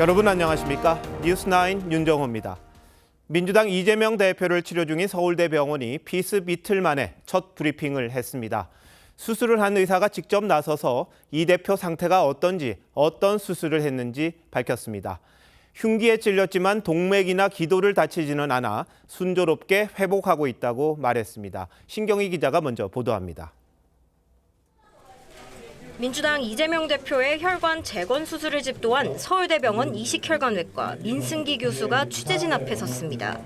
여러분 안녕하십니까? 뉴스9 윤정호입니다. 민주당 이재명 대표를 치료 중인 서울대병원이 피습 이틀 만에 첫 브리핑을 했습니다. 수술을 한 의사가 직접 나서서 이 대표 상태가 어떤지, 어떤 수술을 했는지 밝혔습니다. 흉기에 찔렸지만 동맥이나 기도를 다치지는 않아 순조롭게 회복하고 있다고 말했습니다. 신경희 기자가 먼저 보도합니다. 민주당 이재명 대표의 혈관 재건 수술을 집도한 서울대병원 이식혈관외과 민승기 교수가 취재진 앞에 섰습니다.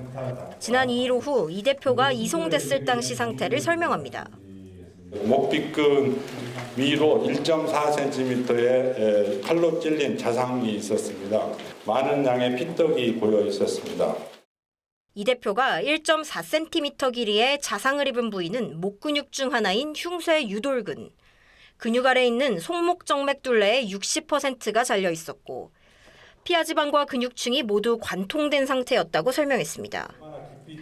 지난 2일 오후 이 대표가 이송됐을 당시 상태를 설명합니다. 목뒤근 위로 1.4cm의 칼로 찔린 자상이 있었습니다. 많은 양의 피떡이 고여 있었습니다. 이 대표가 1.4cm 길이의 자상을 입은 부위는 목 근육 중 하나인 흉쇄 유돌근. 근육 아래 있는 손목정맥 둘레의 60%가 잘려 있었고 피하지방과 근육층이 모두 관통된 상태였다고 설명했습니다.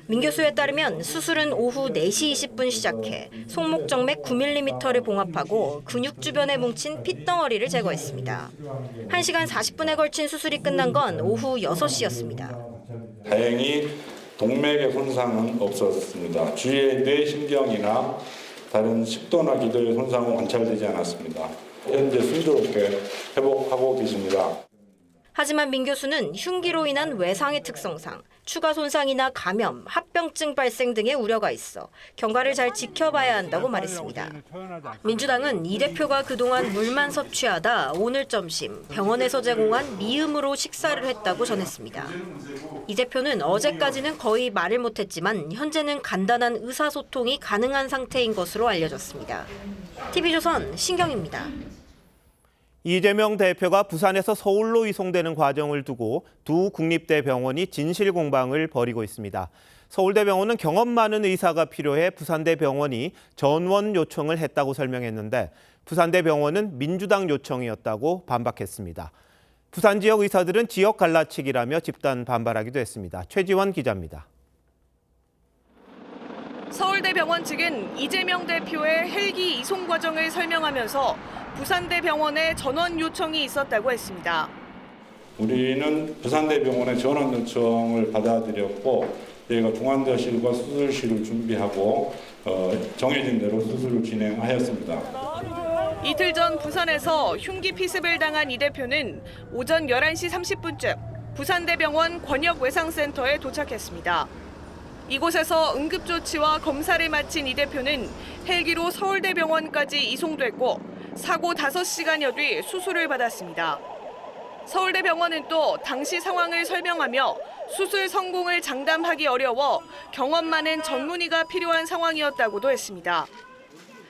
민 교수에 따르면 수술은 오후 4시 20분 시작해 손목정맥 9mm를 봉합하고 근육 주변에 뭉친 핏덩어리를 제거했습니다. 1시간 40분에 걸친 수술이 끝난 건 오후 6시였습니다. 다행히 동맥의 손상은 없었습니다. 주위의 뇌신경이나 다른 식도나 기도의 손상은 관찰되지 않았습니다. 현재 순조롭게 회복하고 계십니다. 하지만 민 교수는 흉기로 인한 외상의 특성상 추가 손상이나 감염, 합병증 발생 등의 우려가 있어 경과를 잘 지켜봐야 한다고 말했습니다. 민주당은 이 대표가 그동안 물만 섭취하다 오늘 점심 병원에서 제공한 미음으로 식사를 했다고 전했습니다. 이 대표는 어제까지는 거의 말을 못했지만 현재는 간단한 의사소통이 가능한 상태인 것으로 알려졌습니다. TV조선 신경입니다. 이재명 대표가 부산에서 서울로 이송되는 과정을 두고 두 국립대 병원이 진실 공방을 벌이고 있습니다. 서울대병원은 경험 많은 의사가 필요해 부산대 병원이 전원 요청을 했다고 설명했는데 부산대 병원은 민주당 요청이었다고 반박했습니다. 부산 지역 의사들은 지역 갈라치기라며 집단 반발하기도 했습니다. 최지원 기자입니다. 서울대병원 측은 이재명 대표의 헬기 이송 과정을 설명하면서 부산대병원에 전원 요청이 있었다고 했습니다. 우리는 부산대병원의 전원 요청을 받아들였고 저희가 중환자실과 수술실을 준비하고 정해진 대로 수술을 진행하였습니다. 이틀 전 부산에서 흉기 피습을 당한 이 대표는 오전 11시 30분쯤 부산대병원 권역외상센터에 도착했습니다. 이곳에서 응급조치와 검사를 마친 이 대표는 헬기로 서울대병원까지 이송됐고 사고 5시간여 뒤 수술을 받았습니다. 서울대병원은 또 당시 상황을 설명하며 수술 성공을 장담하기 어려워 경험 많은 전문의가 필요한 상황이었다고도 했습니다.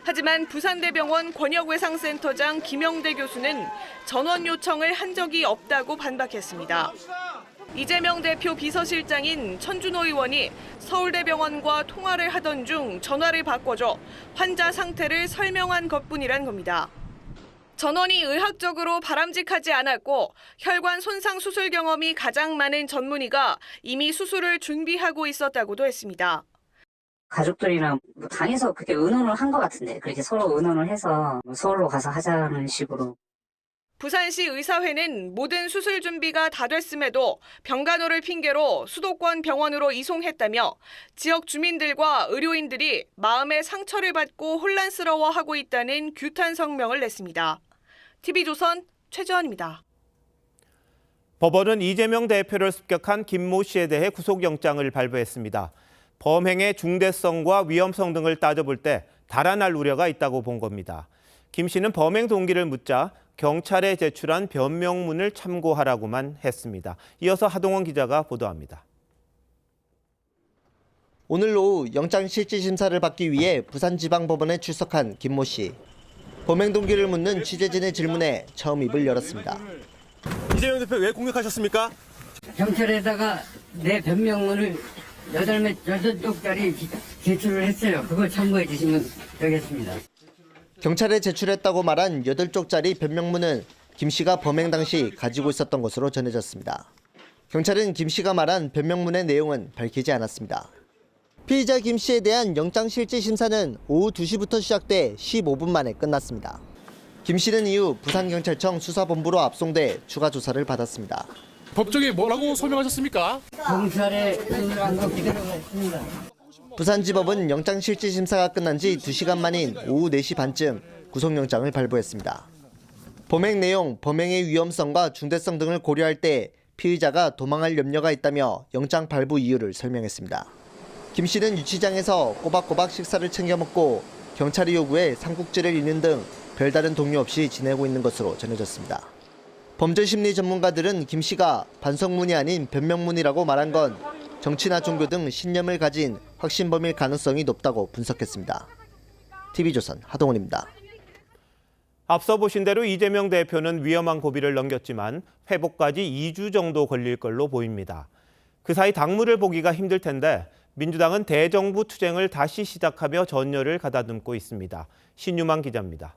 하지만 부산대병원 권역외상센터장 김영대 교수는 전원 요청을 한 적이 없다고 반박했습니다. 이재명 대표 비서실장인 천준호 의원이 서울대병원과 통화를 하던 중 전화를 바꿔줘 환자 상태를 설명한 것뿐이란 겁니다. 전원이 의학적으로 바람직하지 않았고 혈관 손상 수술 경험이 가장 많은 전문의가 이미 수술을 준비하고 있었다고도 했습니다. 가족들이랑 당에서 그렇게 의논을 한 것 같은데 그렇게 서로 의논을 해서 서울로 가서 하자는 식으로. 부산시 의사회는 모든 수술 준비가 다 됐음에도 병간호를 핑계로 수도권 병원으로 이송했다며 지역 주민들과 의료인들이 마음의 상처를 받고 혼란스러워하고 있다는 규탄 성명을 냈습니다. TV조선 최지원입니다. 법원은 이재명 대표를 습격한 김모 씨에 대해 구속영장을 발부했습니다. 범행의 중대성과 위험성 등을 따져볼 때 달아날 우려가 있다고 본 겁니다. 김 씨는 범행 동기를 묻자 경찰에 제출한 변명문을 참고하라고만 했습니다. 이어서 하동원 기자가 보도합니다. 오늘 오후 영장실질심사를 받기 위해 부산지방법원에 출석한 김모 씨. 범행 동기를 묻는 취재진의 질문에 처음 입을 열었습니다. 이재명 대표 왜 공격하셨습니까? 경찰에다가 내 변명문을 8쪽짜리 제출을 했어요. 그걸 참고해 주시면 되겠습니다. 경찰에 제출했다고 말한 8쪽짜리 변명문은 김 씨가 범행 당시 가지고 있었던 것으로 전해졌습니다. 경찰은 김 씨가 말한 변명문의 내용은 밝히지 않았습니다. 피의자 김 씨에 대한 영장실질심사는 오후 2시부터 시작돼 15분 만에 끝났습니다. 김 씨는 이후 부산경찰청 수사본부로 압송돼 추가 조사를 받았습니다. 법정에 뭐라고 소명하셨습니까? 경찰에 수술한 거 기다리고 있습니다. 부산지법은 영장실질심사가 끝난 지 2시간 만인 오후 4시 반쯤 구속영장을 발부했습니다. 범행 내용, 범행의 위험성과 중대성 등을 고려할 때 피의자가 도망할 염려가 있다며 영장 발부 이유를 설명했습니다. 김 씨는 유치장에서 꼬박꼬박 식사를 챙겨 먹고 경찰의 요구에 삼국지를 읽는 등 별다른 동요 없이 지내고 있는 것으로 전해졌습니다. 범죄심리 전문가들은 김 씨가 반성문이 아닌 변명문이라고 말한 건 정치나 종교 등 신념을 가진 확신범일 가능성이 높다고 분석했습니다. TV조선 하동훈입니다. 앞서 보신 대로 이재명 대표는 위험한 고비를 넘겼지만 회복까지 2주 정도 걸릴 걸로 보입니다. 그 사이 당무를 보기가 힘들 텐데 민주당은 대정부 투쟁을 다시 시작하며 전열을 가다듬고 있습니다. 신유만 기자입니다.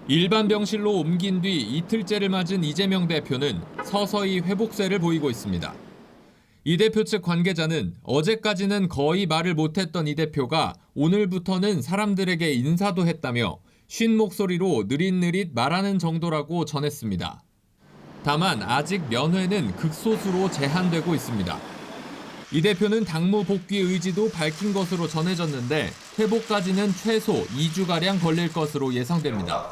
일반 병실로 옮긴 뒤 이틀째를 맞은 이재명 대표는 서서히 회복세를 보이고 있습니다. 이 대표 측 관계자는 어제까지는 거의 말을 못했던 이 대표가 오늘부터는 사람들에게 인사도 했다며 쉰 목소리로 느릿느릿 말하는 정도라고 전했습니다. 다만 아직 면회는 극소수로 제한되고 있습니다. 이 대표는 당무 복귀 의지도 밝힌 것으로 전해졌는데 회복까지는 최소 2주가량 걸릴 것으로 예상됩니다.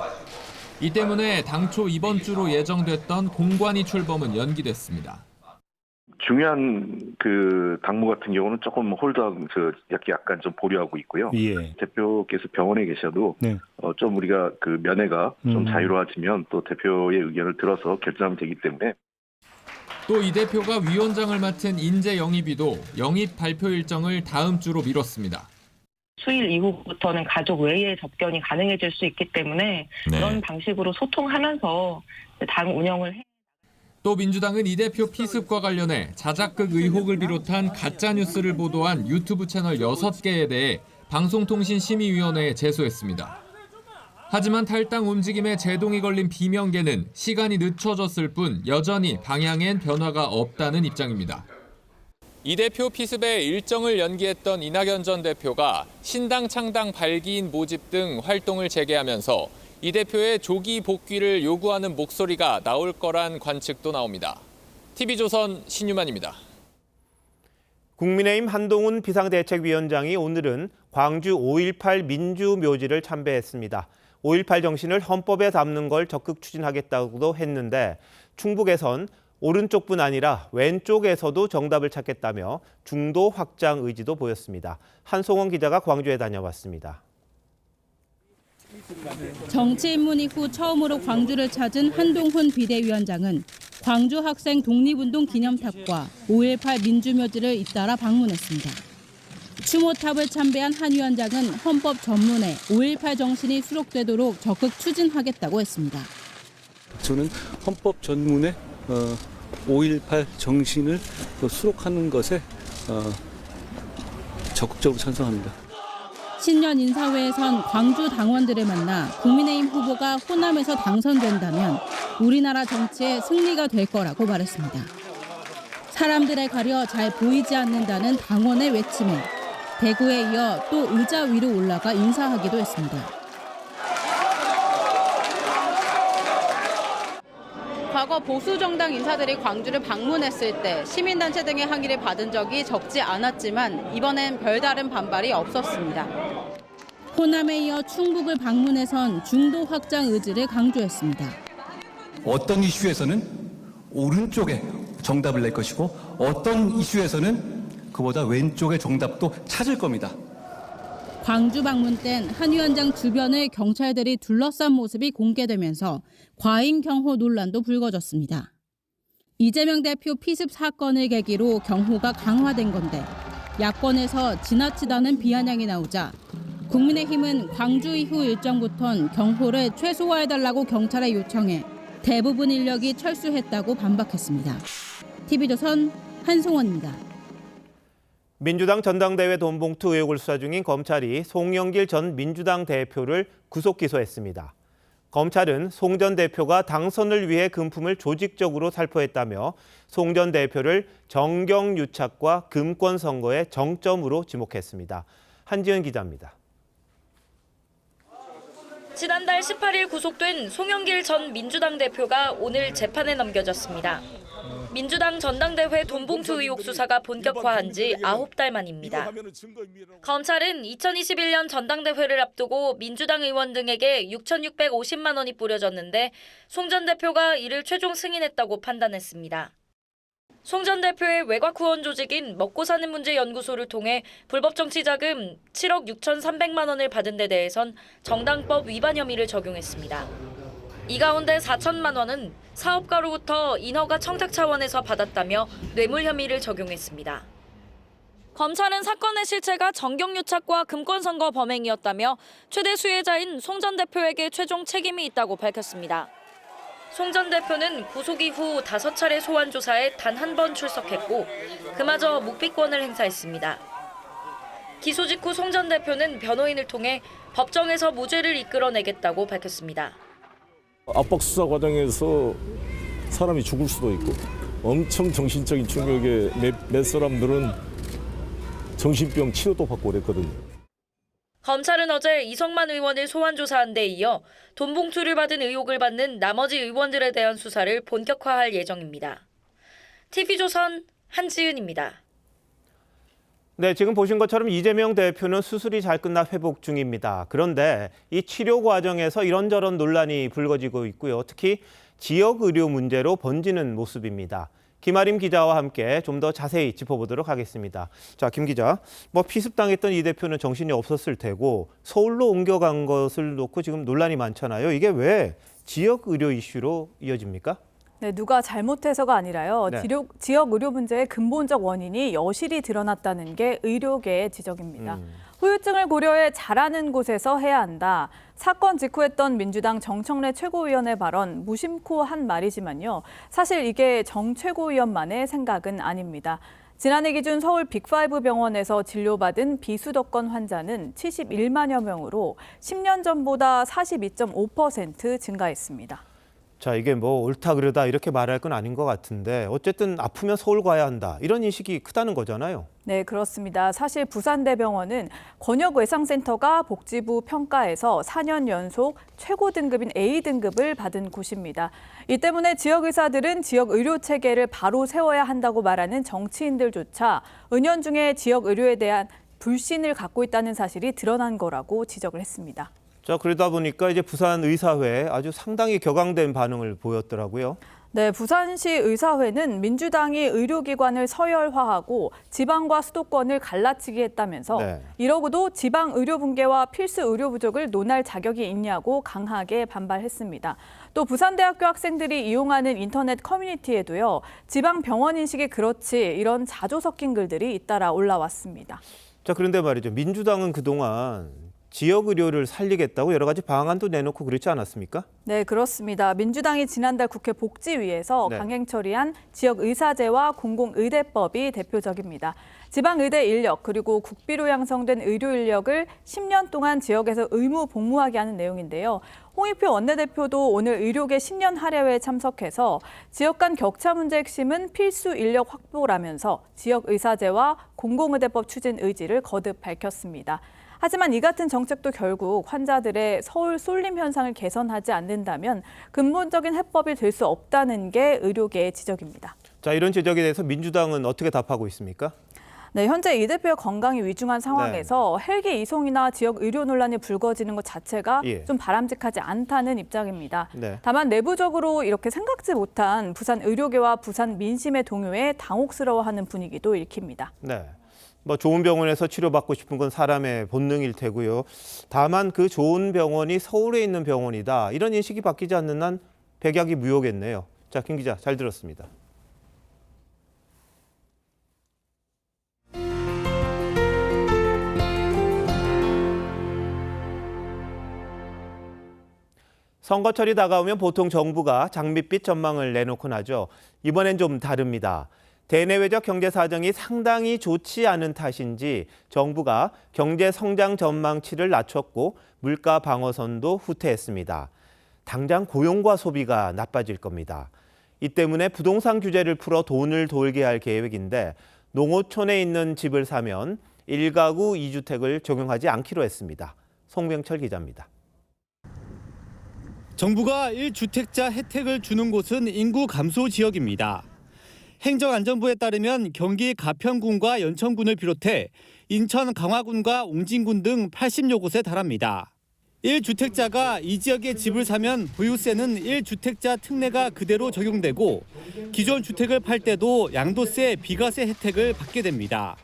이 때문에 당초 이번 주로 예정됐던 공관위 출범은 연기됐습니다. 중요한 그 당무 같은 경우는 조금 홀드하고 약간 좀 보류하고 있고요. 예. 대표께서 병원에 계셔도 네. 좀 우리가 그 면회가 좀 자유로워지면 또 대표의 의견을 들어서 결정하면 되기 때문에. 또 이 대표가 위원장을 맡은 인재 영입이도 영입 발표 일정을 다음 주로 미뤘습니다. 수일 이후부터는 가족 외의 접견이 가능해질 수 있기 때문에 그런 방식으로 소통하면서 당 운영을 해. 또 민주당은 이 대표 피습과 관련해 자작극 의혹을 비롯한 가짜뉴스를 보도한 유튜브 채널 6개에 대해 방송통신심의위원회에 제소했습니다. 하지만 탈당 움직임에 제동이 걸린 비명계는 시간이 늦춰졌을 뿐 여전히 방향엔 변화가 없다는 입장입니다. 이 대표 피습의 일정을 연기했던 이낙연 전 대표가 신당 창당 발기인 모집 등 활동을 재개하면서 이 대표의 조기 복귀를 요구하는 목소리가 나올 거란 관측도 나옵니다. TV조선 신유만입니다. 국민의힘 한동훈 비상대책위원장이 오늘은 광주 5.18 민주묘지를 참배했습니다. 5.18 정신을 헌법에 담는 걸 적극 추진하겠다고도 했는데 충북에선 오른쪽뿐 아니라 왼쪽에서도 정답을 찾겠다며 중도 확장 의지도 보였습니다. 한송원 기자가 광주에 다녀왔습니다. 정치 입문 이후 처음으로 광주를 찾은 한동훈 비대위원장은 광주 학생 독립운동 기념탑과 5.18 민주묘지를 잇따라 방문했습니다. 추모탑을 참배한 한 위원장은 헌법 전문에 5.18 정신이 수록되도록 적극 추진하겠다고 했습니다. 저는 헌법 전문에 5.18 정신을 수록하는 것에 적극적으로 찬성합니다. 신년 인사회에선 광주 당원들을 만나 국민의힘 후보가 호남에서 당선된다면 우리나라 정치의 승리가 될 거라고 말했습니다. 사람들에 가려 잘 보이지 않는다는 당원의 외침에 대구에 이어 또 의자 위로 올라가 인사하기도 했습니다. 과거 보수정당 인사들이 광주를 방문했을 때 시민단체 등의 항의를 받은 적이 적지 않았지만 이번엔 별다른 반발이 없었습니다. 호남에 이어 충북을 방문해선 중도 확장 의지를 강조했습니다. 어떤 이슈에서는 오른쪽에 정답을 낼 것이고 어떤 이슈에서는 그보다 왼쪽의 정답도 찾을 겁니다. 광주 방문 땐 한 위원장 주변을 경찰들이 둘러싼 모습이 공개되면서 과잉 경호 논란도 불거졌습니다. 이재명 대표 피습 사건을 계기로 경호가 강화된 건데 야권에서 지나치다는 비아냥이 나오자 국민의힘은 광주 이후 일정부턴 경호를 최소화해달라고 경찰에 요청해 대부분 인력이 철수했다고 반박했습니다. TV조선 한송원입니다. 민주당 전당대회 돈봉투 의혹을 수사 중인 검찰이 송영길 전 민주당 대표를 구속 기소했습니다. 검찰은 송 전 대표가 당선을 위해 금품을 조직적으로 살포했다며 송 전 대표를 정경유착과 금권 선거의 정점으로 지목했습니다. 한지은 기자입니다. 지난달 18일 구속된 송영길 전 민주당 대표가 오늘 재판에 넘겨졌습니다. 민주당 전당대회 돈봉투 의혹 수사가 본격화한 지 9달 만입니다. 검찰은 2021년 전당대회를 앞두고 민주당 의원 등에게 6,650만 원이 뿌려졌는데 송 전 대표가 이를 최종 승인했다고 판단했습니다. 송 전 대표의 외곽 후원 조직인 먹고사는문제연구소를 통해 불법 정치자금 7억 6,300만 원을 받은 데 대해선 정당법 위반 혐의를 적용했습니다. 이 가운데 4천만 원은 사업가로부터 인허가 청탁 차원에서 받았다며 뇌물 혐의를 적용했습니다. 검찰은 사건의 실체가 정경유착과 금권선거 범행이었다며 최대 수혜자인 송 전 대표에게 최종 책임이 있다고 밝혔습니다. 송 전 대표는 구속 이후 5차례 소환 조사에 단 한 번 출석했고 그마저 묵비권을 행사했습니다. 기소 직후 송 전 대표는 변호인을 통해 법정에서 무죄를 이끌어내겠다고 밝혔습니다. 압박 수사 과정에서 사람이 죽을 수도 있고 엄청 정신적인 충격에 몇 사람들은 정신병 치료도 받고 그랬거든요. 검찰은 어제 이성만 의원을 소환 조사한 데 이어 돈봉투를 받은 의혹을 받는 나머지 의원들에 대한 수사를 본격화할 예정입니다. TV조선 한지은입니다. 네, 지금 보신 것처럼 이재명 대표는 수술이 잘 끝나 회복 중입니다. 그런데 이 치료 과정에서 이런저런 논란이 불거지고 있고요. 특히 지역 의료 문제로 번지는 모습입니다. 김아림 기자와 함께 좀 더 자세히 짚어보도록 하겠습니다. 자, 김 기자, 피습당했던 이 대표는 정신이 없었을 테고 서울로 옮겨간 것을 놓고 지금 논란이 많잖아요. 이게 왜 지역 의료 이슈로 이어집니까? 네, 누가 잘못해서가 아니라요. 네. 지역 의료 문제의 근본적 원인이 여실히 드러났다는 게 의료계의 지적입니다. 후유증을 고려해 잘하는 곳에서 해야 한다. 사건 직후 했던 민주당 정청래 최고위원의 발언 무심코 한 말이지만요. 사실 이게 정 최고위원만의 생각은 아닙니다. 지난해 기준 서울 빅5 병원에서 진료받은 비수도권 환자는 71만여 명으로 10년 전보다 42.5% 증가했습니다. 자, 이게 옳다 그르다 이렇게 말할 건 아닌 것 같은데 어쨌든 아프면 서울 가야 한다 이런 인식이 크다는 거잖아요. 네, 그렇습니다. 사실 부산대병원은 권역외상센터가 복지부 평가에서 4년 연속 최고 등급인 A등급을 받은 곳입니다. 이 때문에 지역 의사들은 지역 의료 체계를 바로 세워야 한다고 말하는 정치인들조차 은연중에 지역 의료에 대한 불신을 갖고 있다는 사실이 드러난 거라고 지적을 했습니다. 자, 그러다 보니까 이제 부산 의사회 아주 상당히 격앙된 반응을 보였더라고요. 네, 부산시 의사회는 민주당이 의료기관을 서열화하고 지방과 수도권을 갈라치기 했다면서 이러고도 지방 의료 붕괴와 필수 의료 부족을 논할 자격이 있냐고 강하게 반발했습니다. 또 부산대학교 학생들이 이용하는 인터넷 커뮤니티에도요. 지방 병원 인식이 그렇지 이런 자조 섞인 글들이 잇따라 올라왔습니다. 자, 그런데 말이죠. 민주당은 그동안 지역 의료를 살리겠다고 여러 가지 방안도 내놓고 그렇지 않았습니까? 네, 그렇습니다. 민주당이 지난달 국회 복지위에서 강행 처리한 지역의사제와 공공의대법이 대표적입니다. 지방의대 인력 그리고 국비로 양성된 의료 인력을 10년 동안 지역에서 의무 복무하게 하는 내용인데요. 홍익표 원내대표도 오늘 의료계 신년 할애회에 참석해서 지역 간 격차 문제 핵심은 필수 인력 확보라면서 지역의사제와 공공의대법 추진 의지를 거듭 밝혔습니다. 하지만 이 같은 정책도 결국 환자들의 서울 쏠림 현상을 개선하지 않는다면 근본적인 해법이 될 수 없다는 게 의료계의 지적입니다. 자, 이런 지적에 대해서 민주당은 어떻게 답하고 있습니까? 네, 현재 이 대표의 건강이 위중한 상황에서 헬기 이송이나 지역 의료 논란이 불거지는 것 자체가 좀 바람직하지 않다는 입장입니다. 다만 내부적으로 이렇게 생각지 못한 부산 의료계와 부산 민심의 동요에 당혹스러워하는 분위기도 읽힙니다. 네. 좋은 병원에서 치료받고 싶은 건 사람의 본능일 테고요. 다만 그 좋은 병원이 서울에 있는 병원이다. 이런 인식이 바뀌지 않는 한 백약이 무효겠네요. 자, 김 기자 잘 들었습니다. 선거철이 다가오면 보통 정부가 장밋빛 전망을 내놓곤 하죠. 이번엔 좀 다릅니다. 대내외적 경제 사정이 상당히 좋지 않은 탓인지 정부가 경제 성장 전망치를 낮췄고 물가 방어선도 후퇴했습니다. 당장 고용과 소비가 나빠질 겁니다. 이 때문에 부동산 규제를 풀어 돈을 돌게 할 계획인데 농어촌에 있는 집을 사면 1가구 2주택을 적용하지 않기로 했습니다. 송병철 기자입니다. 정부가 1주택자 혜택을 주는 곳은 인구 감소 지역입니다. 행정안전부에 따르면 경기 가평군과 연천군을 비롯해 인천 강화군과 옹진군 등 80여 곳에 달합니다. 1주택자가 이 지역에 집을 사면 보유세는 1주택자 특례가 그대로 적용되고 기존 주택을 팔 때도 양도세, 비과세 혜택을 받게 됩니다.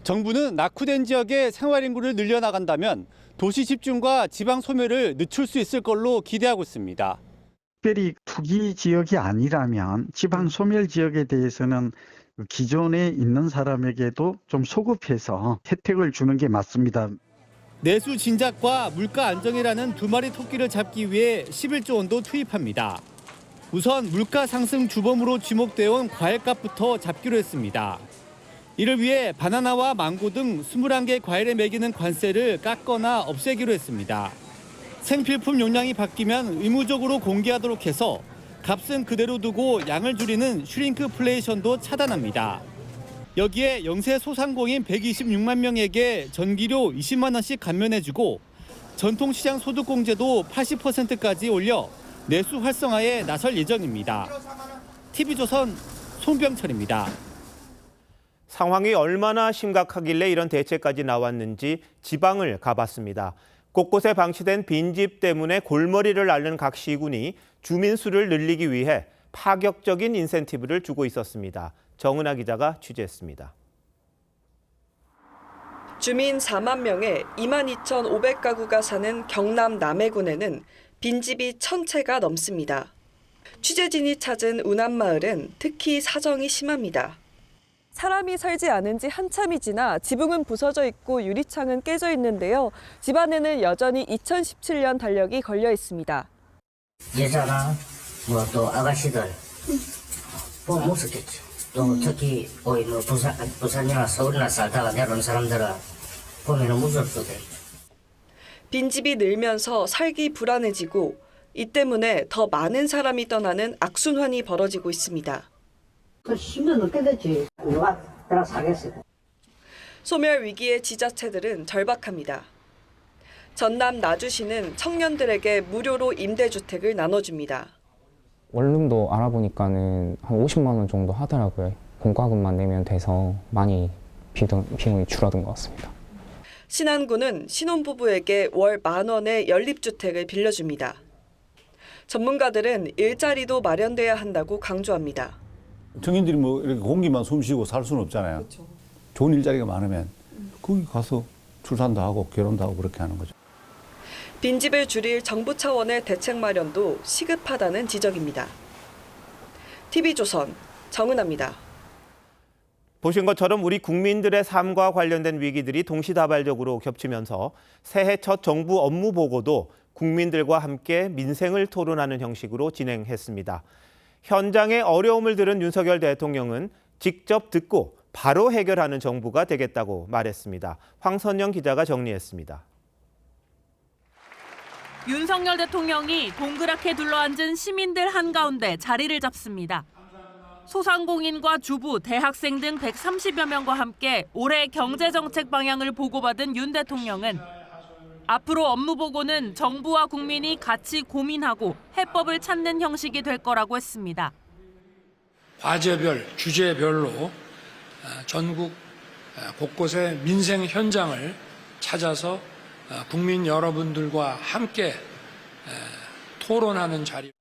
정부는 낙후된 지역의 생활 인구를 늘려나간다면 도시 집중과 지방 소멸을 늦출 수 있을 걸로 기대하고 있습니다. 특별히 투기 지역이 아니라면 지방 소멸 지역에 대해서는 기존에 있는 사람에게도 좀 소급해서 혜택을 주는 게 맞습니다. 내수 진작과 물가 안정이라는 두 마리 토끼를 잡기 위해 11조 원도 투입합니다. 우선 물가 상승 주범으로 지목되어 온 과일값부터 잡기로 했습니다. 이를 위해 바나나와 망고 등 21개 과일에 매기는 관세를 깎거나 없애기로 했습니다. 생필품 용량이 바뀌면 의무적으로 공개하도록 해서 값은 그대로 두고 양을 줄이는 슈링크플레이션도 차단합니다. 여기에 영세 소상공인 126만 명에게 전기료 20만 원씩 감면해주고 전통시장 소득공제도 80%까지 올려 내수 활성화에 나설 예정입니다. TV조선 송병철입니다. 상황이 얼마나 심각하길래 이런 대책까지 나왔는지 지방을 가봤습니다. 곳곳에 방치된 빈집 때문에 골머리를 앓는 각 시군이 주민 수를 늘리기 위해 파격적인 인센티브를 주고 있었습니다. 정은아 기자가 취재했습니다. 주민 4만 명에 22,500가구가 사는 경남 남해군에는 빈집이 1,000채가 넘습니다. 취재진이 찾은 운암마을은 특히 사정이 심합니다. 사람이 살지 않은 지 한참이 지나 지붕은 부서져 있고 유리창은 깨져 있는데요. 집안에는 여전히 2017년 달력이 걸려 있습니다. 여자나 뭐 또 아가씨들 보면 무섭겠죠. 또 특히 뭐 부산이나 서울이나 살다가 내려온 사람들은 보면 무서울 수도 있죠. 빈집이 늘면서 살기 불안해지고 이 때문에 더 많은 사람이 떠나는 악순환이 벌어지고 있습니다. 그 10년 넘게 됐지. 누가 들어 사겠어. 소멸 위기의 지자체들은 절박합니다. 전남 나주시는 청년들에게 무료로 임대주택을 나눠줍니다. 원룸도 알아보니까는 한 50만 원 정도 하더라고요. 공과금만 내면 돼서 많이 비용이 줄어든 것 같습니다. 신안군은 신혼부부에게 월 10,000원의 연립주택을 빌려줍니다. 전문가들은 일자리도 마련돼야 한다고 강조합니다. 청년들이 뭐 이렇게 공기만 숨쉬고 살 수는 없잖아요. 그렇죠. 좋은 일자리가 많으면 거기 가서 출산도 하고 결혼도 하고 그렇게 하는 거죠. 빈집을 줄일 정부 차원의 대책 마련도 시급하다는 지적입니다. TV조선 정은아입니다. 보신 것처럼 우리 국민들의 삶과 관련된 위기들이 동시다발적으로 겹치면서 새해 첫 정부 업무 보고도 국민들과 함께 민생을 토론하는 형식으로 진행했습니다. 현장의 어려움을 들은 윤석열 대통령은 직접 듣고 바로 해결하는 정부가 되겠다고 말했습니다. 황선영 기자가 정리했습니다. 윤석열 대통령이 동그랗게 둘러앉은 시민들 한가운데 자리를 잡습니다. 소상공인과 주부, 대학생 등 130여 명과 함께 올해 경제정책 방향을 보고받은 윤 대통령은 앞으로 업무 보고는 정부와 국민이 같이 고민하고 해법을 찾는 형식이 될 거라고 했습니다. 과제별, 주제별로 전국 곳곳의 민생 현장을 찾아서 국민 여러분들과 함께 토론하는 자리.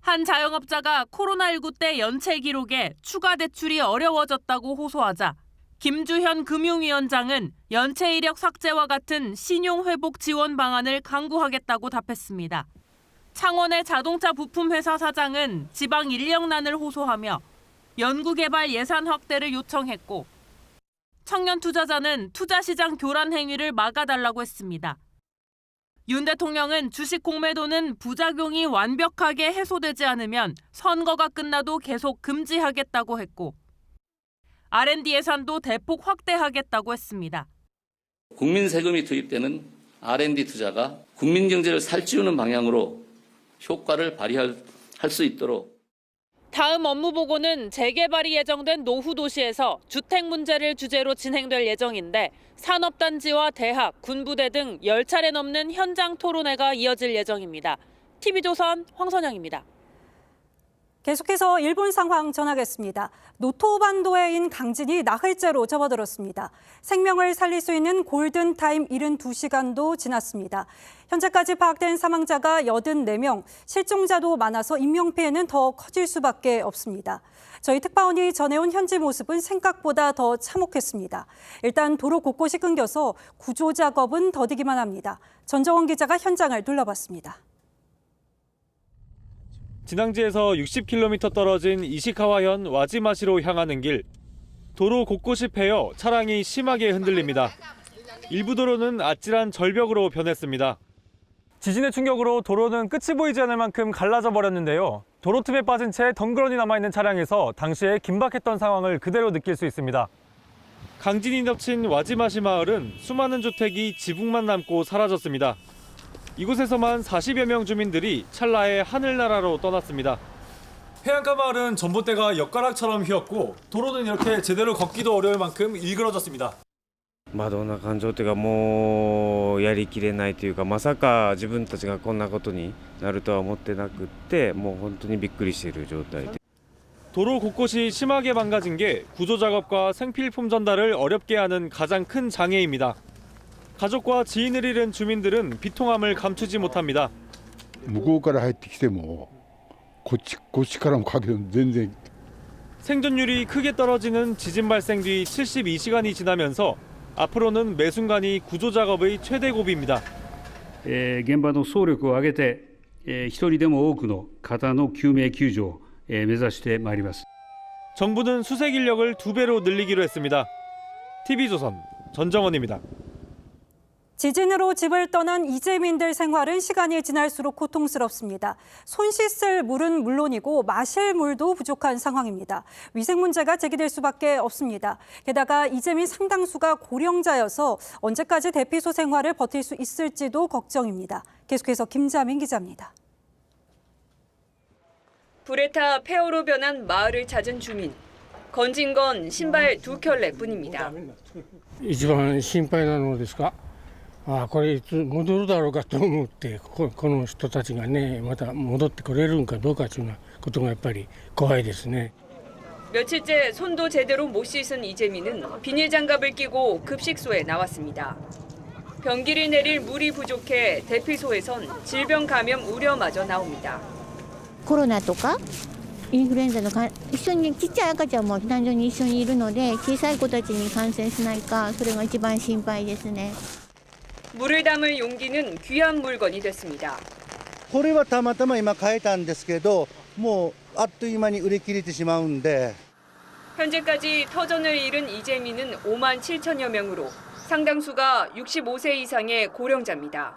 한 자영업자가 코로나19 때 연체 기록에 추가 대출이 어려워졌다고 호소하자 김주현 금융위원장은 연체 이력 삭제와 같은 신용회복 지원 방안을 강구하겠다고 답했습니다. 창원의 자동차 부품회사 사장은 지방 인력난을 호소하며 연구개발 예산 확대를 요청했고 청년 투자자는 투자시장 교란 행위를 막아달라고 했습니다. 윤 대통령은 주식 공매도는 부작용이 완벽하게 해소되지 않으면 선거가 끝나도 계속 금지하겠다고 했고 R&D 예산도 대폭 확대하겠다고 했습니다. 국민 세금이 투입되는 R&D 투자가 국민 경제를 살찌우는 방향으로 효과를 발휘할 수 있도록 다음 업무 보고는 재개발이 예정된 노후 도시에서 주택 문제를 주제로 진행될 예정인데 산업단지와 대학, 군부대 등 10차례 넘는 현장 토론회가 이어질 예정입니다. TV조선 황선영입니다. 계속해서 일본 상황 전하겠습니다. 노토반도해인 강진이 나흘째로 접어들었습니다. 생명을 살릴 수 있는 골든타임 72시간도 지났습니다. 현재까지 파악된 사망자가 84명, 실종자도 많아서 인명피해는 더 커질 수밖에 없습니다. 저희 특파원이 전해온 현지 모습은 생각보다 더 참혹했습니다. 일단 도로 곳곳이 끊겨서 구조 작업은 더디기만 합니다. 전정원 기자가 현장을 둘러봤습니다. 진앙지에서 60km 떨어진 이시카와현 와지마시로 향하는 길. 도로 곳곳이 패여 차량이 심하게 흔들립니다. 일부 도로는 아찔한 절벽으로 변했습니다. 지진의 충격으로 도로는 끝이 보이지 않을 만큼 갈라져 버렸는데요. 도로 틈에 빠진 채 덩그러니 남아있는 차량에서 당시에 긴박했던 상황을 그대로 느낄 수 있습니다. 강진이 덮친 와지마시 마을은 수많은 주택이 지붕만 남고 사라졌습니다. 이곳에서만 40여 명 주민들이 찰나에 하늘나라로 떠났습니다. 해안가 마을은 전봇대가 엿가락처럼 휘었고 도로는 이렇게 제대로 걷기도 어려울 만큼 일그러졌습니다. どんな感情というかもうやりきれないというかまさか自分たちがこんなことになるとは思ってなくってもう本当にびっくりしている状態で 도로 곳곳이 심하게 망가진 게 구조 작업과 생필품 전달을 어렵게 하는 가장 큰 장애입니다. 가족과 지인을 잃은 주민들은 비통함을 감추지 못합니다. 向こうから入ってきてもこっちからもかけても全然 생존율이 크게 떨어지는 지진 발생 뒤 72시간이 지나면서 앞으로는 매 순간이 구조 작업의 최대 고비입니다. 現場の総力を挙げて一人でも多くの方の救命救助を目指してまいります. 정부는 수색 인력을 2배로 늘리기로 했습니다. TV조선 전정원입니다. 지진으로 집을 떠난 이재민들 생활은 시간이 지날수록 고통스럽습니다. 손 씻을 물은 물론이고 마실 물도 부족한 상황입니다. 위생 문제가 제기될 수밖에 없습니다. 게다가 이재민 상당수가 고령자여서 언제까지 대피소 생활을 버틸 수 있을지도 걱정입니다. 계속해서 김자민 기자입니다. 불에 타 폐허로 변한 마을을 찾은 주민. 건진 건 신발 2켤레뿐입니다. 一番心配なのですかこれいつ戻るだろうかと思ってこの人たちがねまた戻ってこれるんかどうかというようなことがやっぱり怖いですね. 며칠째 손도 제대로 못 씻은 이재민은 비닐 장갑을 끼고 급식소에 나왔습니다. 변기를 내릴 물이 부족해 대피소에선 질병 감염 우려마저 나옵니다. コロナとかインフルエンザの一緒にちっちゃい赤ちゃんも避難所に一緒にいるので小さい子たちに感染しないかそれが一番心配ですね. 물을 담을 용기는 귀한 물건이 됐습니다. これはたまたま今買えたんですけどもうあっという間に売り切れてしまうんで 현재까지 터전을 잃은 이재민은 5만 7천여 명으로 상당수가 65세 이상의 고령자입니다.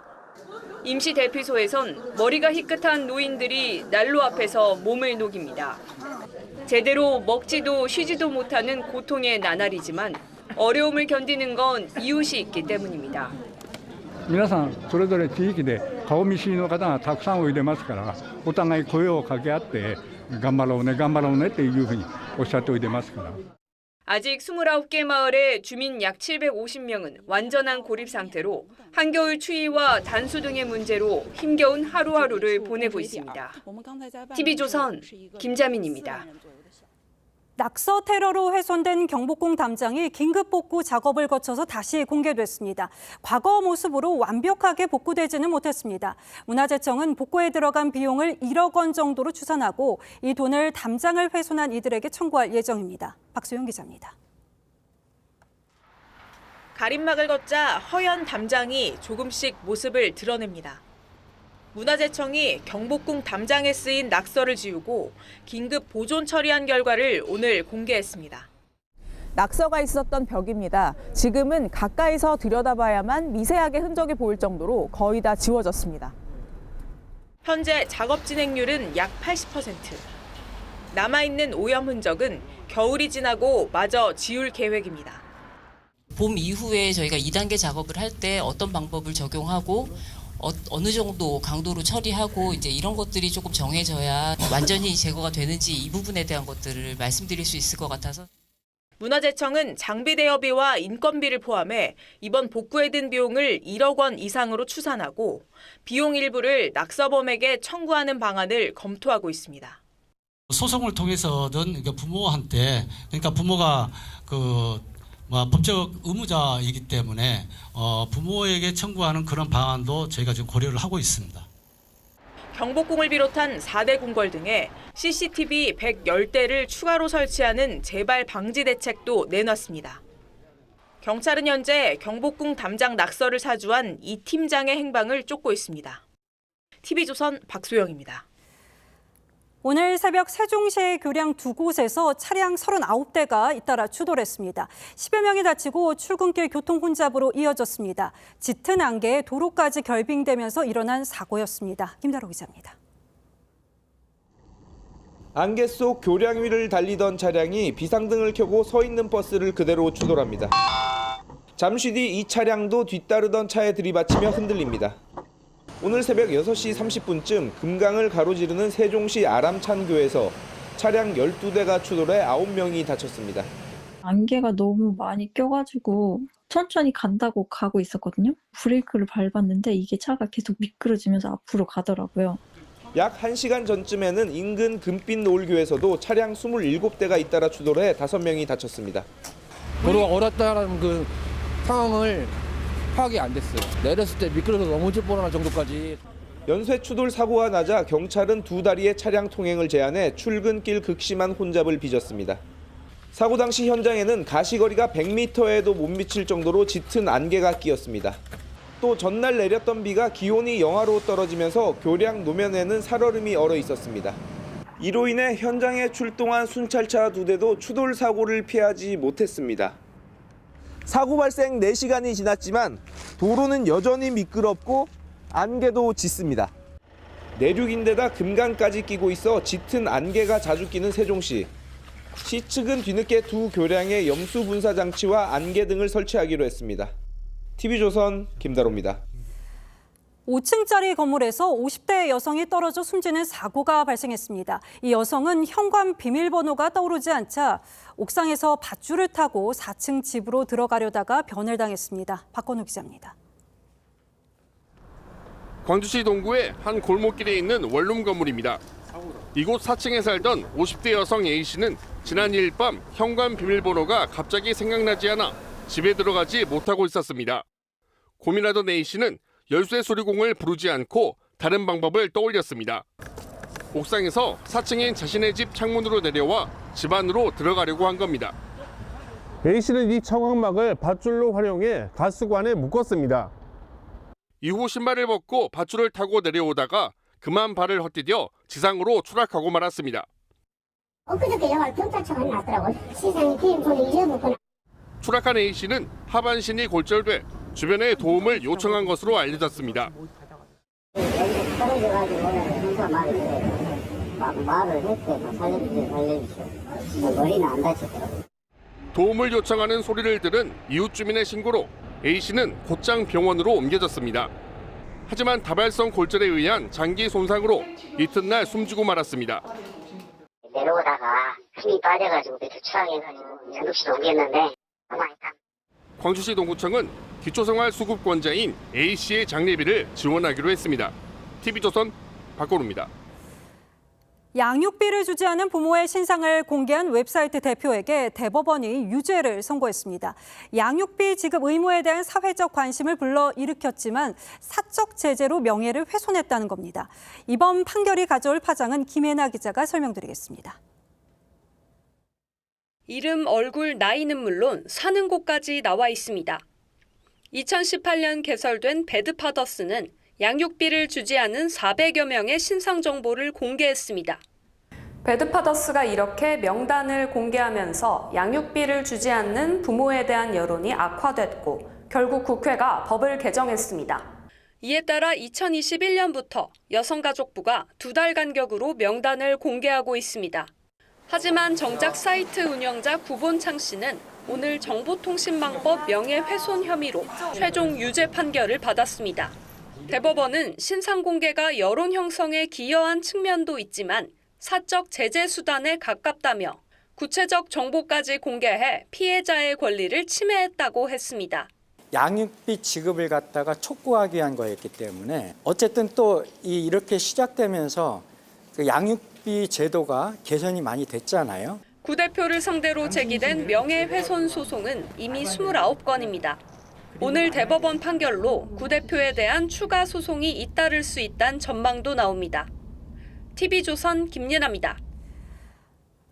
임시 대피소에선 머리가 희끗한 노인들이 난로 앞에서 몸을 녹입니다. 제대로 먹지도 쉬지도 못하는 고통의 나날이지만 어려움을 견디는 건 이웃이 있기 때문입니다. 皆さんそれぞれ地域で顔見知りの方がたくさんおいでますからお互い声を掛け合って頑張ろうねっていうふうにおっしゃっておいでますから. 아직 29개 마을의 주민 약 750명은 완전한 고립 상태로 한겨울 추위와 단수 등의 문제로 힘겨운 하루하루를 보내고 있습니다. TV조선 김자민입니다. 낙서 테러로 훼손된 경복궁 담장이 긴급 복구 작업을 거쳐서 다시 공개됐습니다. 과거 모습으로 완벽하게 복구되지는 못했습니다. 문화재청은 복구에 들어간 비용을 1억 원 정도로 추산하고 이 돈을 담장을 훼손한 이들에게 청구할 예정입니다. 박소영 기자입니다. 가림막을 걷자 허연 담장이 조금씩 모습을 드러냅니다. 문화재청이 경복궁 담장에 쓰인 낙서를 지우고 긴급 보존 처리한 결과를 오늘 공개했습니다. 낙서가 있었던 벽입니다. 지금은 가까이서 들여다봐야만 미세하게 흔적이 보일 정도로 거의 다 지워졌습니다. 현재 작업 진행률은 약 80%. 남아있는 오염 흔적은 겨울이 지나고 마저 지울 계획입니다. 봄 이후에 저희가 2단계 작업을 할 때 어떤 방법을 적용하고 어느 정도 강도로 처리하고 이제 이런 것들이 조금 정해져야 완전히 제거가 되는지 이 부분에 대한 것들을 말씀드릴 수 있을 것 같아서. 문화재청은 장비 대여비와 인건비를 포함해 이번 복구에 든 비용을 1억 원 이상으로 추산하고 비용 일부를 낙서범에게 청구하는 방안을 검토하고 있습니다. 소송을 통해서든 부모한테, 그러니까 부모가 법적 의무자이기 때문에 부모에게 청구하는 그런 방안도 저희가 지금 고려를 하고 있습니다. 경복궁을 비롯한 4대 궁궐 등에 CCTV 110대를 추가로 설치하는 재발 방지 대책도 내놨습니다. 경찰은 현재 경복궁 담장 낙서를 사주한 이 팀장의 행방을 쫓고 있습니다. TV조선 박소영입니다. 오늘 새벽 세종시의 교량 두 곳에서 차량 39대가 잇따라 추돌했습니다. 10여 명이 다치고 출근길 교통 혼잡으로 이어졌습니다. 짙은 안개에 도로까지 결빙되면서 일어난 사고였습니다. 김다로 기자입니다. 안개 속 교량 위를 달리던 차량이 비상등을 켜고 서 있는 버스를 그대로 추돌합니다. 잠시 뒤 이 차량도 뒤따르던 차에 들이받치며 흔들립니다. 오늘 새벽 6시 30분쯤 금강을 가로지르는 세종시 아람찬교에서 차량 12대가 추돌해 9명이 다쳤습니다. 안개가 너무 많이 껴가지고 천천히 간다고 가고 있었거든요. 브레이크를 밟았는데 이게 차가 계속 미끄러지면서 앞으로 가더라고요. 약 1시간 전쯤에는 인근 금빛 노을교에서도 차량 27대가 잇따라 추돌해 5명이 다쳤습니다. 도로가 얼었다라는 그 상황을 파악이 안 됐어요. 내렸을 때 미끄러져서 넘어질 뻔한 정도까지. 연쇄 추돌 사고가 나자 경찰은 두 다리의 차량 통행을 제한해 출근길 극심한 혼잡을 빚었습니다. 사고 당시 현장에는 가시거리가 100m에도 못 미칠 정도로 짙은 안개가 끼었습니다. 또 전날 내렸던 비가 기온이 영하로 떨어지면서 교량 노면에는 살얼음이 얼어 있었습니다. 이로 인해 현장에 출동한 순찰차 2대도 추돌 사고를 피하지 못했습니다. 사고 발생 4시간이 지났지만 도로는 여전히 미끄럽고 안개도 짙습니다. 내륙인데다 금강까지 끼고 있어 짙은 안개가 자주 끼는 세종시. 시 측은 뒤늦게 두 교량에 염수 분사 장치와 안개 등을 설치하기로 했습니다. TV조선 김다로입니다. 5층짜리 건물에서 50대 여성이 떨어져 숨지는 사고가 발생했습니다. 이 여성은 현관 비밀번호가 떠오르지 않자 옥상에서 밧줄을 타고 4층 집으로 들어가려다가 변을 당했습니다. 박건우 기자입니다. 광주시 동구의 한 골목길에 있는 원룸 건물입니다. 이곳 4층에 살던 50대 여성 A씨는 지난 2일 밤 현관 비밀번호가 갑자기 생각나지 않아 집에 들어가지 못하고 있었습니다. 고민하던 A씨는 열쇠 수리공을 부르지 않고 다른 방법을 떠올렸습니다. 옥상에서 4층인 자신의 집 창문으로 내려와 집 안으로 들어가려고 한 겁니다. A씨는 이 청광막을 밧줄로 활용해 가스관에 묶었습니다. 이후 신발을 벗고 밧줄을 타고 내려오다가 그만 발을 헛디뎌 지상으로 추락하고 말았습니다. 엊그저께 영화 경찰차가 났더라고요. 시상에 비밀번호 잊어먹거나. 추락한 A씨는 하반신이 골절돼 주변에 도움을 요청한 것으로 알려졌습니다. 떨어져가지고 형사 말을 했대. 살려주세요. 머리는 안 다쳤더라고요. 도움을 요청하는 소리를 들은 이웃 주민의 신고로 A씨는 곧장 병원으로 옮겨졌습니다. 하지만 다발성 골절에 의한 장기 손상으로 이튿날 숨지고 말았습니다. 내려오다가 힘이 빠져가지고 밑에 추락해가지고 전국시로 옮겼는데 가만있다. 광주시 동구청은 기초생활수급권자인 A씨의 장례비를 지원하기로 했습니다. TV조선 박건우입니다. 양육비를 주지 않은 부모의 신상을 공개한 웹사이트 대표에게 대법원이 유죄를 선고했습니다. 양육비 지급 의무에 대한 사회적 관심을 불러일으켰지만 사적 제재로 명예를 훼손했다는 겁니다. 이번 판결이 가져올 파장은 김혜나 기자가 설명드리겠습니다. 이름, 얼굴, 나이는 물론 사는 곳까지 나와 있습니다. 2018년 개설된 배드파더스는 양육비를 주지 않은 400여 명의 신상 정보를 공개했습니다. 배드파더스가 이렇게 명단을 공개하면서 양육비를 주지 않는 부모에 대한 여론이 악화됐고 결국 국회가 법을 개정했습니다. 이에 따라 2021년부터 여성가족부가 2달 간격으로 명단을 공개하고 있습니다. 하지만 정작 사이트 운영자 구본창 씨는 오늘 정보통신망법 명예훼손 혐의로 최종 유죄 판결을 받았습니다. 대법원은 신상 공개가 여론 형성에 기여한 측면도 있지만 사적 제재 수단에 가깝다며 구체적 정보까지 공개해 피해자의 권리를 침해했다고 했습니다. 양육비 지급을 갖다가 촉구하기 위한 거였기 때문에 어쨌든 또 이렇게 시작되면서 그 양육비 제도가 개선이 많이 됐잖아요. 구 대표를 상대로 제기된 명예훼손 소송은 이미 29건입니다. 오늘 대법원 판결로 구 대표에 대한 추가 소송이 잇따를 수 있다는 전망도 나옵니다. TV조선 김예나입니다.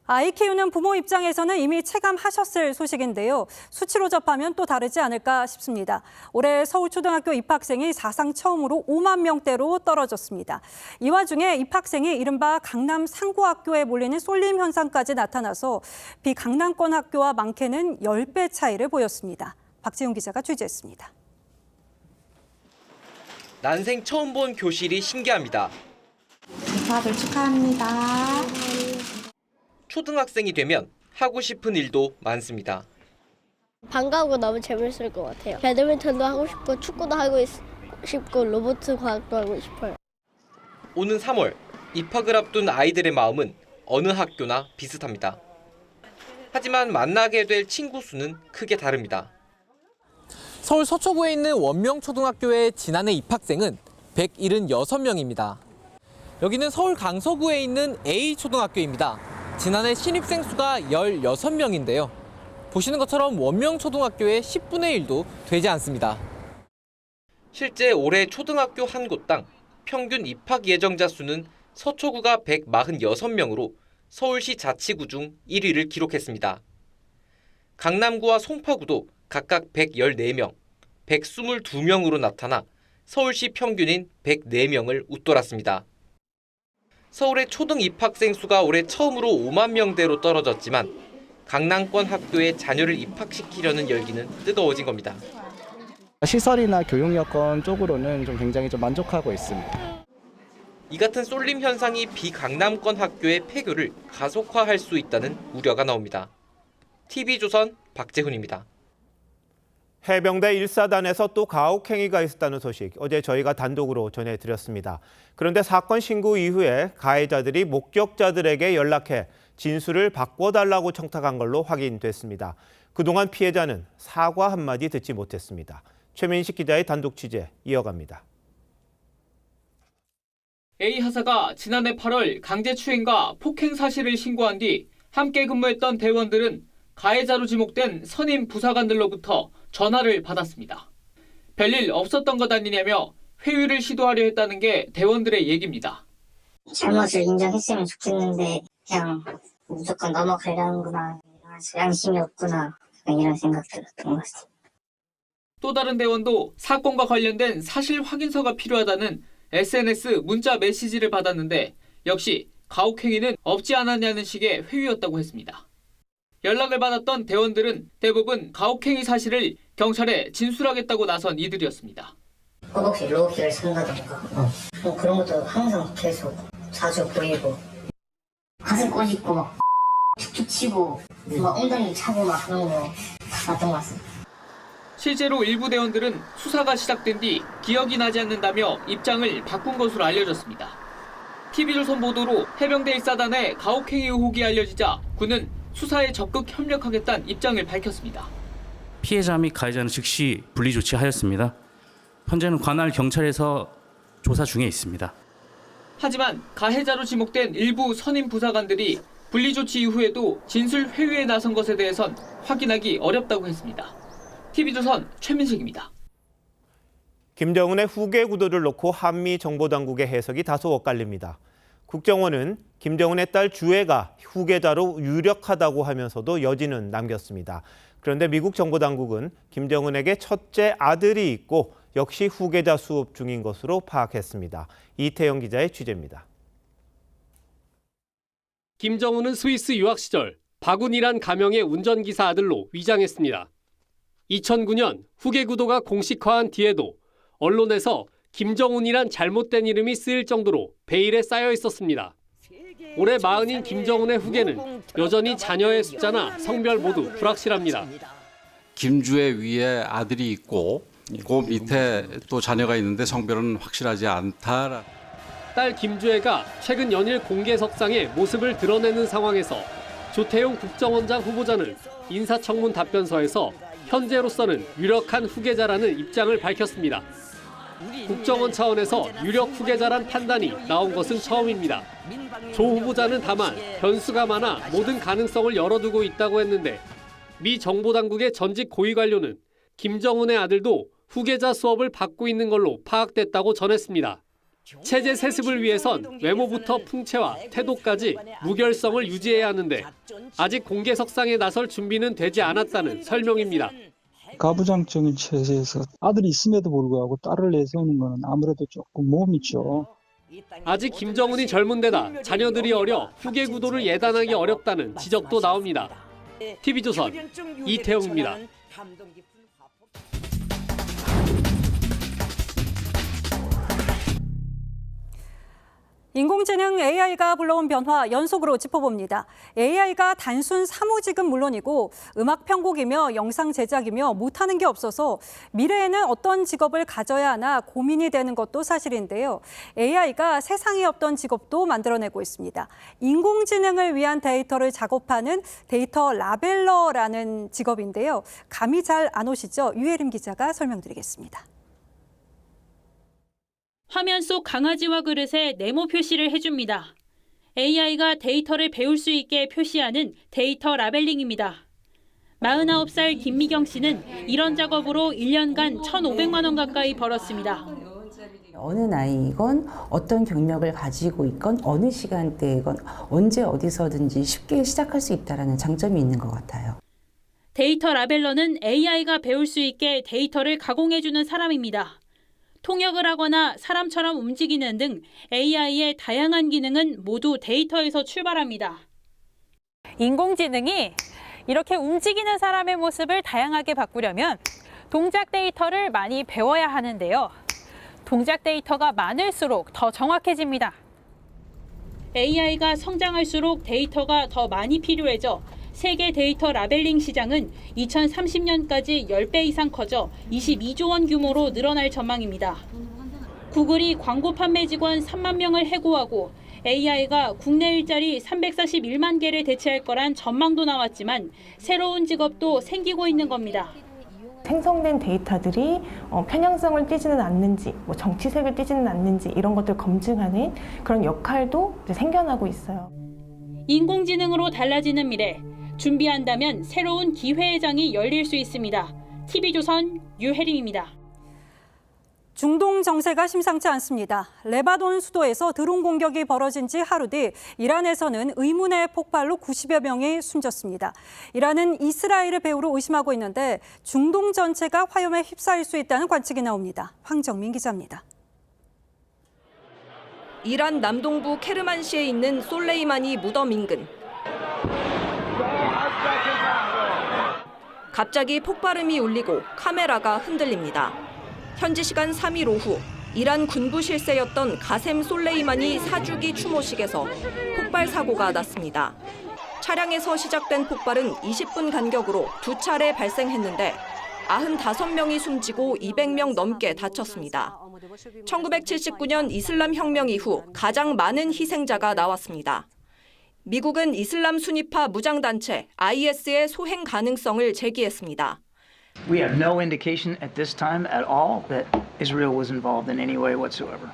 아이 키우는 부모 입장에서는 이미 체감하셨을 소식인데요. 수치로 접하면 또 다르지 않을까 싶습니다. 올해 서울초등학교 입학생이 사상 처음으로 5만 명대로 떨어졌습니다. 이 와중에 입학생이 이른바 강남 상고학교에 몰리는 쏠림 현상까지 나타나서 비강남권 학교와 많게는 10배 차이를 보였습니다. 박지훈 기자가 취재했습니다. 난생 처음 본 교실이 신기합니다. 입학을 축하합니다. 초등학생이 되면 하고 싶은 일도 많습니다. 방과후가 너무 재밌을 것 같아요. 배드민턴도 하고 싶고 축구도 하고 싶고 로봇 과학도 하고 싶어요. 오는 3월 입학을 앞둔 아이들의 마음은 어느 학교나 비슷합니다. 하지만 만나게 될 친구 수는 크게 다릅니다. 서울 서초구에 있는 원명초등학교의 지난해 입학생은 176명입니다. 여기는 서울 강서구에 있는 A초등학교입니다. 지난해 신입생 수가 16명인데요. 보시는 것처럼 원명초등학교의 10분의 1도 되지 않습니다. 실제 올해 초등학교 한 곳당 평균 입학 예정자 수는 서초구가 146명으로 서울시 자치구 중 1위를 기록했습니다. 강남구와 송파구도 각각 114명, 122명으로 나타나 서울시 평균인 104명을 웃돌았습니다. 서울의 초등 입학생 수가 올해 처음으로 5만 명대로 떨어졌지만 강남권 학교에 자녀를 입학시키려는 열기는 뜨거워진 겁니다. 시설이나 교육 여건 쪽으로는 굉장히 만족하고 있습니다. 이 같은 쏠림 현상이 비강남권 학교의 폐교를 가속화할 수 있다는 우려가 나옵니다. TV조선 박재훈입니다. 해병대 1사단에서 또 가혹행위가 있었다는 소식 어제 저희가 단독으로 전해드렸습니다. 그런데 사건 신고 이후에 가해자들이 목격자들에게 연락해 진술을 바꿔달라고 청탁한 걸로 확인됐습니다. 그동안 피해자는 사과 한마디 듣지 못했습니다. 최민식 기자의 단독 취재 이어갑니다. A 하사가 지난해 8월 강제추행과 폭행 사실을 신고한 뒤 함께 근무했던 대원들은 가해자로 지목된 선임 부사관들로부터 전화를 받았습니다. 별일 없었던 것 아니냐며 회유를 시도하려 했다는 게 대원들의 얘기입니다. 잘못을 인정했으면 좋겠는데 그냥 무조건 넘어가려는구나, 양심이 없구나, 이런 생각 들었던 것 같습니다. 또 다른 대원도 사건과 관련된 사실 확인서가 필요하다는 SNS 문자 메시지를 받았는데 역시 가혹행위는 없지 않았냐는 식의 회유였다고 했습니다. 연락을 받았던 대원들은 대부분 가혹행위 사실을 경찰에 진술하겠다고 나선 이들이었습니다. 허벅지 로우키를 산다던가 그런 것도 항상 계속 자주 보이고 가슴 꼬집고 툭툭 치고 엉덩이 차고 막 그런 거 봤던 것 같습니다. 실제로 일부 대원들은 수사가 시작된 뒤 기억이 나지 않는다며 입장을 바꾼 것으로 알려졌습니다. TV조선 보도로 해병대 1사단의 가혹행위 의혹이 알려지자 군은 수사에 적극 협력하겠다는 입장을 밝혔습니다. 피해자 및 가해자는 즉시 분리 조치하였습니다. 현재는 관할 경찰에서 조사 중에 있습니다. 하지만 가해자로 지목된 일부 선임 부사관들이 분리 조치 이후에도 진술 회유에 나선 것에 대해선 확인하기 어렵다고 했습니다. TV조선 최민식입니다. 김정은의 후계 구도를 놓고 한미 정보당국의 해석이 다소 엇갈립니다. 국정원은 김정은의 딸 주애가 후계자로 유력하다고 하면서도 여지는 남겼습니다. 그런데 미국 정보당국은 김정은에게 첫째 아들이 있고 역시 후계자 수업 중인 것으로 파악했습니다. 이태영 기자의 취재입니다. 김정은은 스위스 유학 시절 박운이란 가명의 운전기사 아들로 위장했습니다. 2009년 후계 구도가 공식화한 뒤에도 언론에서 김정은이란 잘못된 이름이 쓰일 정도로 베일에 쌓여 있었습니다. 올해 40인 김정은의 후계는 여전히 자녀의 숫자나 성별 모두 불확실합니다. 김주애 위에 아들이 있고 그 밑에 또 자녀가 있는데 성별은 확실하지 않다. 딸 김주애가 최근 연일 공개석상에 모습을 드러내는 상황에서 조태용 국정원장 후보자는 인사청문 답변서에서 현재로서는 유력한 후계자라는 입장을 밝혔습니다. 국정원 차원에서 유력 후계자란 판단이 나온 것은 처음입니다. 조 후보자는 다만 변수가 많아 모든 가능성을 열어두고 있다고 했는데 미 정보당국의 전직 고위 관료는 김정은의 아들도 후계자 수업을 받고 있는 걸로 파악됐다고 전했습니다. 체제 세습을 위해선 외모부터 풍채와 태도까지 무결성을 유지해야 하는데 아직 공개석상에 나설 준비는 되지 않았다는 설명입니다. 가부장적인 체제에서 아들이 있음에도 불구하고 딸을 내세우는 것은 아무래도 조금 몸이죠. 아직 김정은이 젊은 데다 자녀들이 어려 후계 구도를 예단하기 어렵다는 지적도 나옵니다. TV조선 이태웅입니다. 인공지능 AI가 불러온 변화 연속으로 짚어봅니다. AI가 단순 사무직은 물론이고 음악 편곡이며 영상 제작이며 못하는 게 없어서 미래에는 어떤 직업을 가져야 하나 고민이 되는 것도 사실인데요. AI가 세상에 없던 직업도 만들어내고 있습니다. 인공지능을 위한 데이터를 작업하는 데이터 라벨러라는 직업인데요. 감이 잘 안 오시죠? 유혜림 기자가 설명드리겠습니다. 화면 속 강아지와 그릇에 네모 표시를 해줍니다. AI가 데이터를 배울 수 있게 표시하는 데이터 라벨링입니다. 49살 김미경 씨는 이런 작업으로 1년간 1,500만 원 가까이 벌었습니다. 어느 나이건 어떤 경력을 가지고 있건 어느 시간대이건 언제 어디서든지 쉽게 시작할 수 있다는 장점이 있는 것 같아요. 데이터 라벨러는 AI가 배울 수 있게 데이터를 가공해주는 사람입니다. 통역을 하거나 사람처럼 움직이는 등 AI의 다양한 기능은 모두 데이터에서 출발합니다. 인공지능이 이렇게 움직이는 사람의 모습을 다양하게 바꾸려면 동작 데이터를 많이 배워야 하는데요. 동작 데이터가 많을수록 더 정확해집니다. AI가 성장할수록 데이터가 더 많이 필요해져 세계 데이터 라벨링 시장은 2030년까지 10배 이상 커져 22조 원 규모로 늘어날 전망입니다. 구글이 광고 판매 직원 3만 명을 해고하고 AI가 국내 일자리 341만 개를 대체할 거란 전망도 나왔지만 새로운 직업도 생기고 있는 겁니다. 생성된 데이터들이 편향성을 띠지는 않는지, 정치색을 띠지는 않는지 이런 것들 검증하는 그런 역할도 이제 생겨나고 있어요. 인공지능으로 달라지는 미래. 준비한다면 새로운 기회의 장이 열릴 수 있습니다. TV조선 유혜림입니다. 중동 정세가 심상치 않습니다. 레바논 수도에서 드론 공격이 벌어진 지 하루 뒤 이란에서는 의문의 폭발로 90여 명이 숨졌습니다. 이란은 이스라엘을 배후로 의심하고 있는데 중동 전체가 화염에 휩싸일 수 있다는 관측이 나옵니다. 황정민 기자입니다. 이란 남동부 케르만시에 있는 솔레이마니 무덤 인근. 갑자기 폭발음이 울리고 카메라가 흔들립니다. 현지 시간 3일 오후 이란 군부 실세였던 가셈 솔레이마니 사주기 추모식에서 폭발 사고가 났습니다. 차량에서 시작된 폭발은 20분 간격으로 2차례 발생했는데 95명이 숨지고 200명 넘게 다쳤습니다. 1979년 이슬람 혁명 이후 가장 많은 희생자가 나왔습니다. 미국은 이슬람 순위파 무장단체 IS의 소행 가능성을 제기했습니다. We have no indication at this time at all that Israel was involved in any way whatsoever.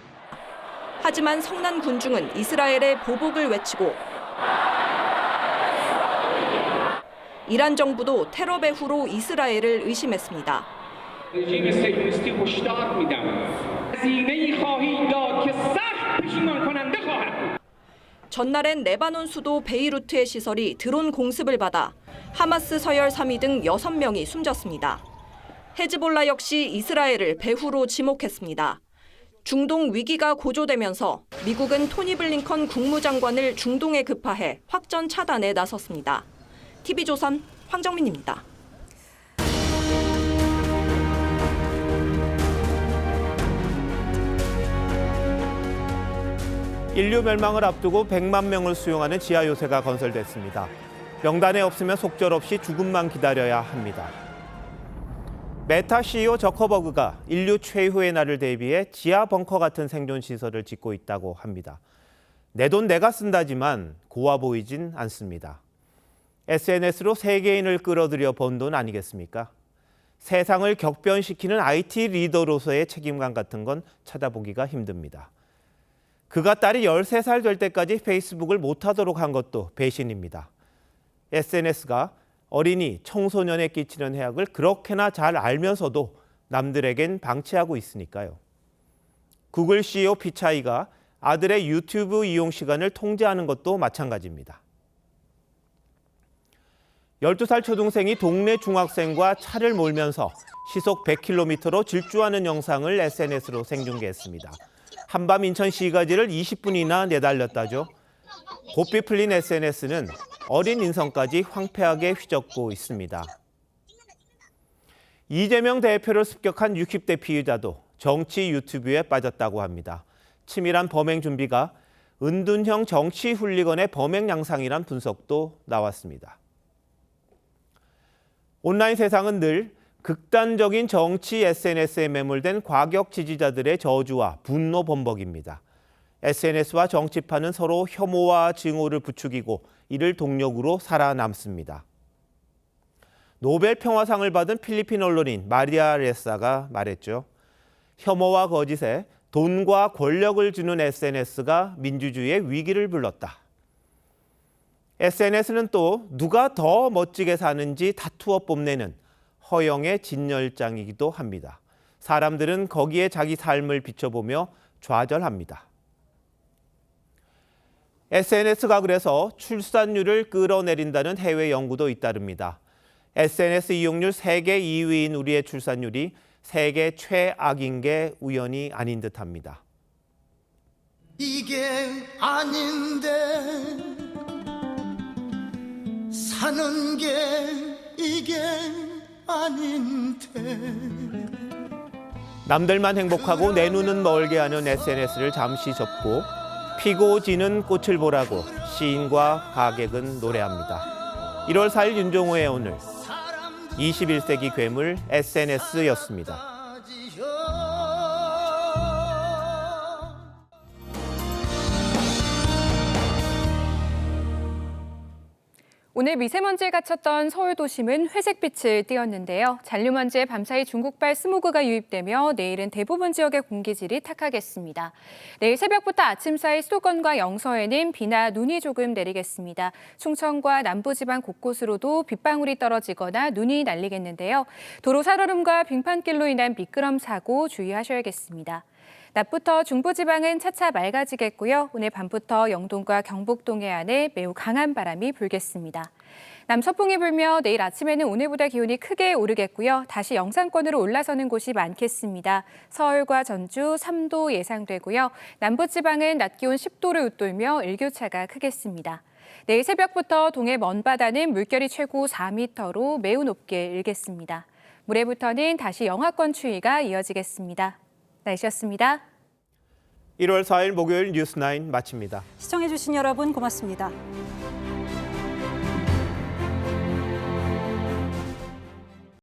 하지만 성난 군중은 이스라엘의 보복을 외치고 이란 정부도 테러 배후로 이스라엘을 의심했습니다. 전날엔 레바논 수도 베이루트의 시설이 드론 공습을 받아 하마스 서열 3위 등 6명이 숨졌습니다. 헤즈볼라 역시 이스라엘을 배후로 지목했습니다. 중동 위기가 고조되면서 미국은 토니 블링컨 국무장관을 중동에 급파해 확전 차단에 나섰습니다. TV조선 황정민입니다. 인류 멸망을 앞두고 100만 명을 수용하는 지하 요새가 건설됐습니다. 명단에 없으면 속절없이 죽음만 기다려야 합니다. 메타 CEO 저커버그가 인류 최후의 날을 대비해 지하 벙커 같은 생존 시설을 짓고 있다고 합니다. 내 돈 내가 쓴다지만 고와 보이진 않습니다. SNS로 세계인을 끌어들여 번 돈 아니겠습니까? 세상을 격변시키는 IT 리더로서의 책임감 같은 건 찾아보기가 힘듭니다. 그가 딸이 13살 될 때까지 페이스북을 못하도록 한 것도 배신입니다. SNS가 어린이, 청소년에 끼치는 해악을 그렇게나 잘 알면서도 남들에겐 방치하고 있으니까요. 구글 CEO 피차이가 아들의 유튜브 이용 시간을 통제하는 것도 마찬가지입니다. 12살 초등생이 동네 중학생과 차를 몰면서 시속 100km로 질주하는 영상을 SNS로 생중계했습니다. 한밤 인천 시가지를 20분이나 내달렸다죠. 고삐 풀린 SNS는 어린 인성까지 황폐하게 휘젓고 있습니다. 이재명 대표를 습격한 60대 피의자도 정치 유튜브에 빠졌다고 합니다. 치밀한 범행 준비가 은둔형 정치 훌리건의 범행 양상이란 분석도 나왔습니다. 온라인 세상은 늘 극단적인 정치 SNS에 매몰된 과격 지지자들의 저주와 분노 범벅입니다. SNS와 정치판은 서로 혐오와 증오를 부추기고 이를 동력으로 살아남습니다. 노벨 평화상을 받은 필리핀 언론인 마리아 레사가 말했죠. 혐오와 거짓에 돈과 권력을 주는 SNS가 민주주의의 위기를 불렀다. SNS는 또 누가 더 멋지게 사는지 다투어 뽐내는 허영의 진열장이기도 합니다. 사람들은 거기에 자기 삶을 비춰보며 좌절합니다. SNS가 그래서 출산율을 끌어내린다는 해외 연구도 잇따릅니다. SNS 이용률 세계 2위인 우리의 출산율이 세계 최악인 게 우연이 아닌 듯합니다. 이게 아닌데 사는 게 이게 아닌데. 남들만 행복하고 내 눈은 멀게 하는 SNS를 잠시 접고 피고 지는 꽃을 보라고 시인과 가객은 노래합니다. 1월 4일 윤종호의 오늘 21세기 괴물 SNS였습니다. 오늘 미세먼지에 갇혔던 서울 도심은 회색빛을 띠었는데요. 잔류먼지에 밤사이 중국발 스모그가 유입되며 내일은 대부분 지역의 공기질이 탁하겠습니다. 내일 새벽부터 아침 사이 수도권과 영서에는 비나 눈이 조금 내리겠습니다. 충청과 남부지방 곳곳으로도 빗방울이 떨어지거나 눈이 날리겠는데요. 도로 살얼음과 빙판길로 인한 미끄럼 사고 주의하셔야겠습니다. 낮부터 중부지방은 차차 맑아지겠고요. 오늘 밤부터 영동과 경북 동해안에 매우 강한 바람이 불겠습니다. 남서풍이 불며 내일 아침에는 오늘보다 기온이 크게 오르겠고요. 다시 영상권으로 올라서는 곳이 많겠습니다. 서울과 전주 3도 예상되고요. 남부지방은 낮 기온 10도를 웃돌며 일교차가 크겠습니다. 내일 새벽부터 동해 먼바다는 물결이 최고 4m로 매우 높게 일겠습니다. 모레부터는 다시 영하권 추위가 이어지겠습니다. 날씨였습니다. 1월 4일 목요일 뉴스9 마칩니다. 시청해주신 여러분 고맙습니다.